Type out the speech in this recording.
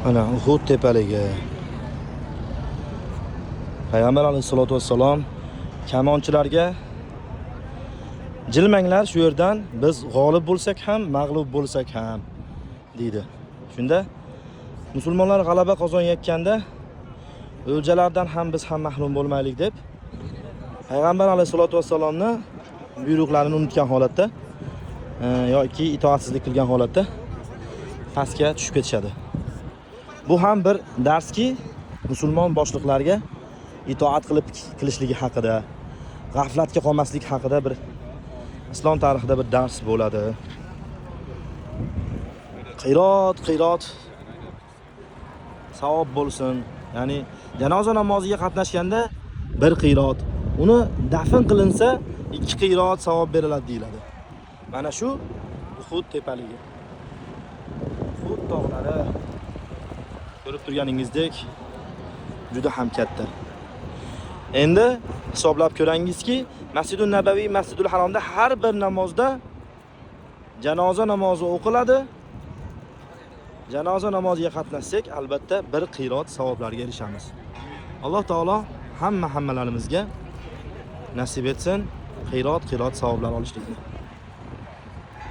Mana Uhud tepaligi. Payg'ambar alayhisolatu vassalom kamonchilarga jilmanglar shu yerdan, biz g'olib bo'lsak ham, mag'lub bo'lsak ham deydi. Shunda musulmonlar g'alaba qozonayotganda o'ljalardan ham biz ham mahrum bo'lmaylik deb Payg'ambar alayhisolatu vassalomni buyruqlarini unutgan holatda yoki itoatsizlik qilgan holatda pastga tushib ketishadi. Bu ham bir darski, musulmon boshliqlarga itoat qilishligi haqida, g'aflatga qolmaslik haqida bir islom tarixida bir dars bo'ladi. Qiyrot savob bo'lsin. Ya'ni janoza namoziga qatnashganda bir qiyrot, uni dafn qilinsa 2 qiyrot savob beriladi deyiladi. Mana shu Uhud tepaligi. Uhud tog'lari ko'rib turganingizdek juda ham katta. Endi hisoblab ko'rangizki, Masjidun Nabaviy, Masjidul Haromda har bir namozda janoza namozi o'qiladi. Janoza namoziga qatnashsak, albatta bir qiyrot savoblarga erishamiz. Alloh taolo hammalarimizga nasib etsin qiyrot savoblar olishlikni.